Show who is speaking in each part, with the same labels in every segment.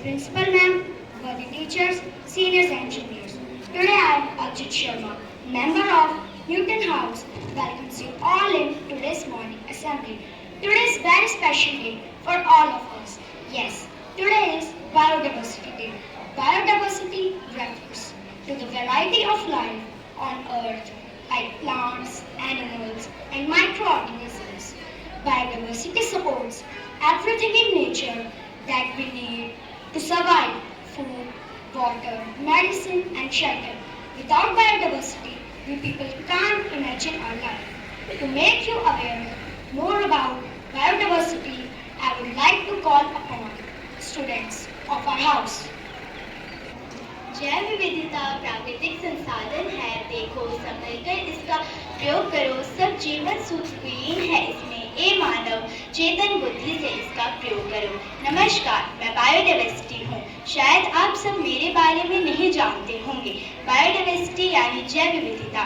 Speaker 1: Principal Ma'am, worthy teachers, seniors and juniors. Today I am Ajit Sharma, member of Newton House, welcomes you all in today's morning assembly. Today is very special day for all of us. Yes, today is Biodiversity Day. Biodiversity refers to the variety of life on earth like plants, animals and microorganisms. Biodiversity supports everything in nature that we need to survive: food, water, medicine, and shelter. Without biodiversity, we people can't imagine our life. To make you aware more about biodiversity, I would like to call upon students of our house.
Speaker 2: जैव विविधता प्राकृतिक संसाधन है, देखो संभल कर इसका प्रयोग करो, सब जीवन सूत्रहीन है इसमें, ए मानव चेतन बुद्धि से इसका प्रयोग करो। नमस्कार, मैं बायोडाइवर्सिटी हूँ। शायद आप सब मेरे बारे में नहीं जानते होंगे। बायोडाइवर्सिटी यानी जैव विविधता।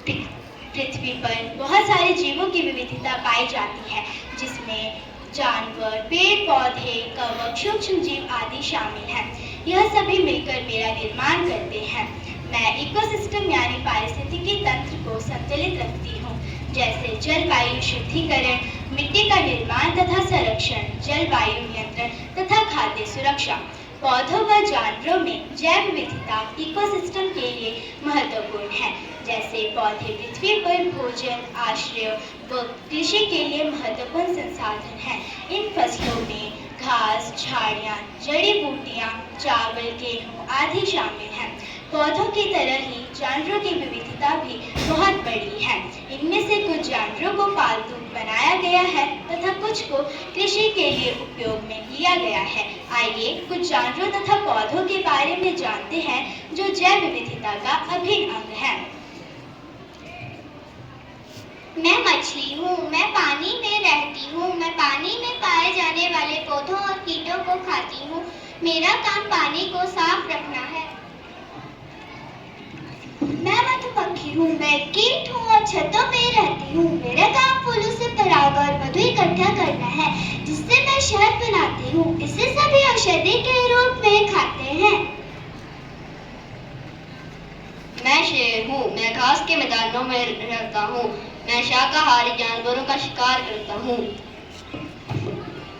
Speaker 2: पृथ्वी पर बहुत सारे जीवों की विविधता पाई जाती है, जिसमें जानवर, पेड़ पौधे, कवक, सूक्ष्म जीव आदि शामिल हैं। यह सभी मिलकर मेरा निर्माण करते हैं। मैं इकोसिस्टम यानी पारिस्थितिकी तंत्र को संतुलित रखती हूँ, जैसे जलवायु शुद्धिकरण, मिट्टी का निर्माण तथा संरक्षण, जलवायु नियंत्रण तथा खाद्य सुरक्षा। पौधों व जानवरों में जैव विविधता इकोसिस्टम के लिए महत्वपूर्ण है, जैसे पौधे पृथ्वी पर भोजन, आश्रय व कृषि के लिए महत्वपूर्ण संसाधन हैं। इन फसलों में घास, झाड़ियाँ, जड़ी बूटियाँ, चावल, गेहूँ आदि शामिल हैं। पौधों की तरह ही जानवरों की विविधता भी बहुत बड़ी है। इनमें से कुछ जानवरों को पालतू बनाया गया है तथा कुछ को कृषि के लिए उपयोग में लिया गया है। आइए कुछ जानवरों तथा पौधों के बारे में जानते हैं जो जैव विविधता का अभिन्न अंग है।
Speaker 3: मैं मछली हूँ, मैं पानी में रहती हूँ, मैं पानी में पाए जाने वाले पौधों और कीटों को खाती हूँ। मेरा काम पानी को साफ रखना है। मैं मधुमक्खी हूँ, मैं कीट हूँ और छतों में रहती हूँ। मेरा काम फूलों से पराग और मधु इकट्ठा करना है, जिससे मैं शहद बनाती हूँ। इसे सभी औषधि के रूप में खाते हैं।
Speaker 4: मैं शेर हूँ, मैं घास के मैदानों में रहता हूँ। मैं शाकाहारी जानवरों का शिकार करता हूँ।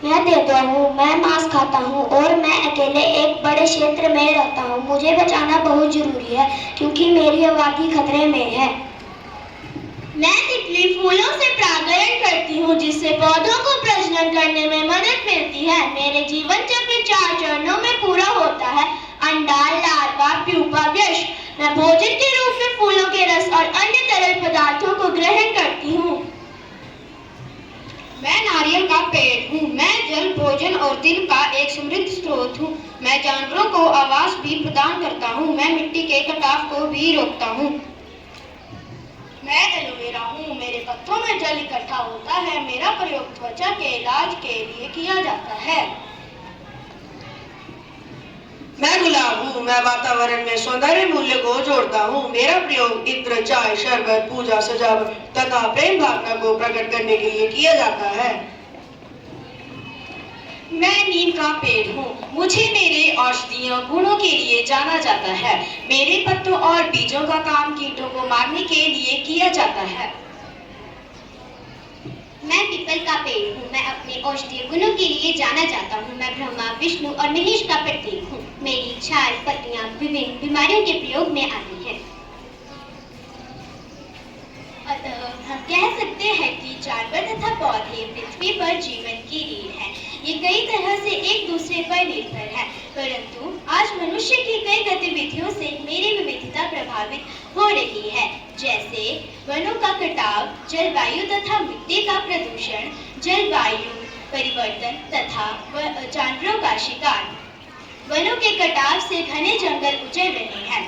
Speaker 3: मैं तेंदुआ हूँ, मैं मांस खाता हूँ और मैं अकेले एक बड़े क्षेत्र में रहता हूँ। मुझे बचाना बहुत जरूरी है क्योंकि मेरी आबादी खतरे में है।
Speaker 2: मैं तितली फूलों से परागण करती हूँ, जिससे पौधों को प्रजनन करने में मदद मिलती है। मेरे जीवन चक्र 4 चरणों में पूरा होता है: अंडा, लार्वा, प्यूपा, वयस्क। मैं भोजन के रूप में फूलों के रस और अन्य तरल पदार्थों को ग्रहण करती हूँ।
Speaker 4: मैं नारियल का पेड़ हूँ, मैं जल, भोजन और तिल का एक समृद्ध स्रोत हूँ। मैं जानवरों को आवास भी प्रदान करता हूँ। मैं मिट्टी के कटाव को भी रोकता हूँ।
Speaker 2: मैं एलोवेरा हूँ, मेरे पत्तों में जल इकट्ठा होता है। मेरा प्रयोग त्वचा के इलाज के लिए किया जाता है।
Speaker 5: मैं गुलाब हूँ, मैं वातावरण में सौंदर्य मूल्य को जोड़ता हूँ। मेरा प्रयोग इत्र, चाय, शरबत, पूजा, सजावट तथा प्रेम भावना को प्रकट करने के लिए किया जाता है।
Speaker 2: मैं नीम का पेड़ हूँ, मुझे मेरे औषधीय गुणों के लिए जाना जाता है। मेरे पत्तों और बीजों का काम कीटों को मारने के लिए किया जाता है।
Speaker 3: मैं पीपल का पेड़ हूँ, मैं अपने औषधीय गुणों के लिए जाना जाता हूँ। मैं ब्रह्मा, विष्णु और महेश का प्रतीक हूँ। मेरी छाल, पत्तियाँ विभिन्न बीमारियों के प्रयोग में आती हैं।
Speaker 2: अतः हम कह सकते हैं कि जानवर तथा पौधे पृथ्वी पर जीवन की रीढ़ है। ये कई तरह से एक दूसरे पर निर्भर है, परंतु आज मनुष्य की कई गतिविधियों से मेरी विविधता प्रभावित हो रही है, जैसे वनों का कटाव, जलवायु तथा मिट्टी का प्रदूषण, जलवायु परिवर्तन तथा जानवरों का शिकार। वनों के कटाव से घने जंगल उजड़ रहे हैं।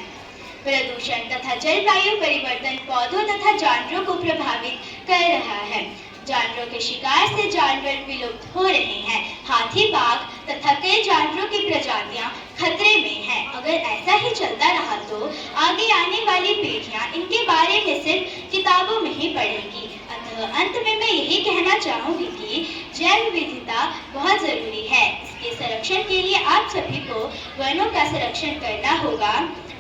Speaker 2: प्रदूषण तथा जलवायु परिवर्तन पौधों तथा जानवरों को प्रभावित कर रहा है। जानवरों के शिकार से जानवर विलुप्त हो रहे हैं। हाथी, बाघ तथा कई जानवरों की प्रजातियां खतरे में हैं। अगर ऐसा ही चलता रहा तो आगे आने वाली पीढ़ियां इनके बारे में सिर्फ किताबों में ही पढ़ेंगी। अतः अंत में मैं यही कहना चाहूंगी कि जैव विविधता बहुत जरूरी है। इसके संरक्षण के लिए आप सभी को वनों का संरक्षण करना होगा,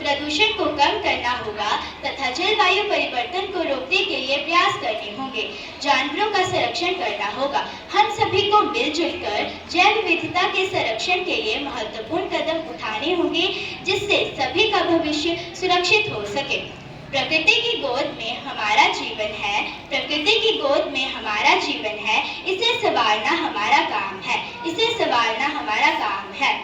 Speaker 2: प्रदूषण को कम करना होगा तथा जलवायु परिवर्तन को रोकने के लिए प्रयास करने होंगे। जानवरों का संरक्षण करना होगा। हम सभी को मिलजुल कर जैव विविधता के संरक्षण के लिए महत्वपूर्ण कदम उठाने होंगे, जिससे सभी का भविष्य सुरक्षित हो सके। प्रकृति की गोद में हमारा जीवन है, प्रकृति की गोद में हमारा जीवन है, इसे संभालना हमारा काम है, इसे संभालना हमारा काम है।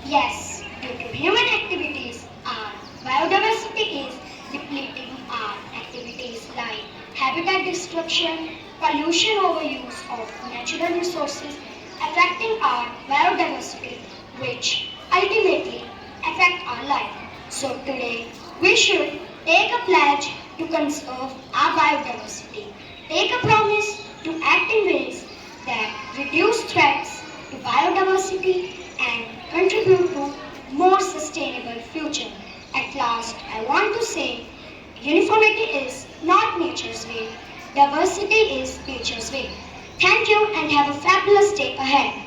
Speaker 1: Yes, due to human activities, our biodiversity is depleting. Our activities like habitat destruction, pollution, overuse of natural resources affecting our biodiversity, which ultimately affect our life. So today, we should take a pledge to conserve our biodiversity. Take a promise to act in ways that reduce threats to biodiversity and contribute to more sustainable future. At last, I want to say, uniformity is not nature's way, diversity is nature's way. Thank you and have a fabulous day ahead.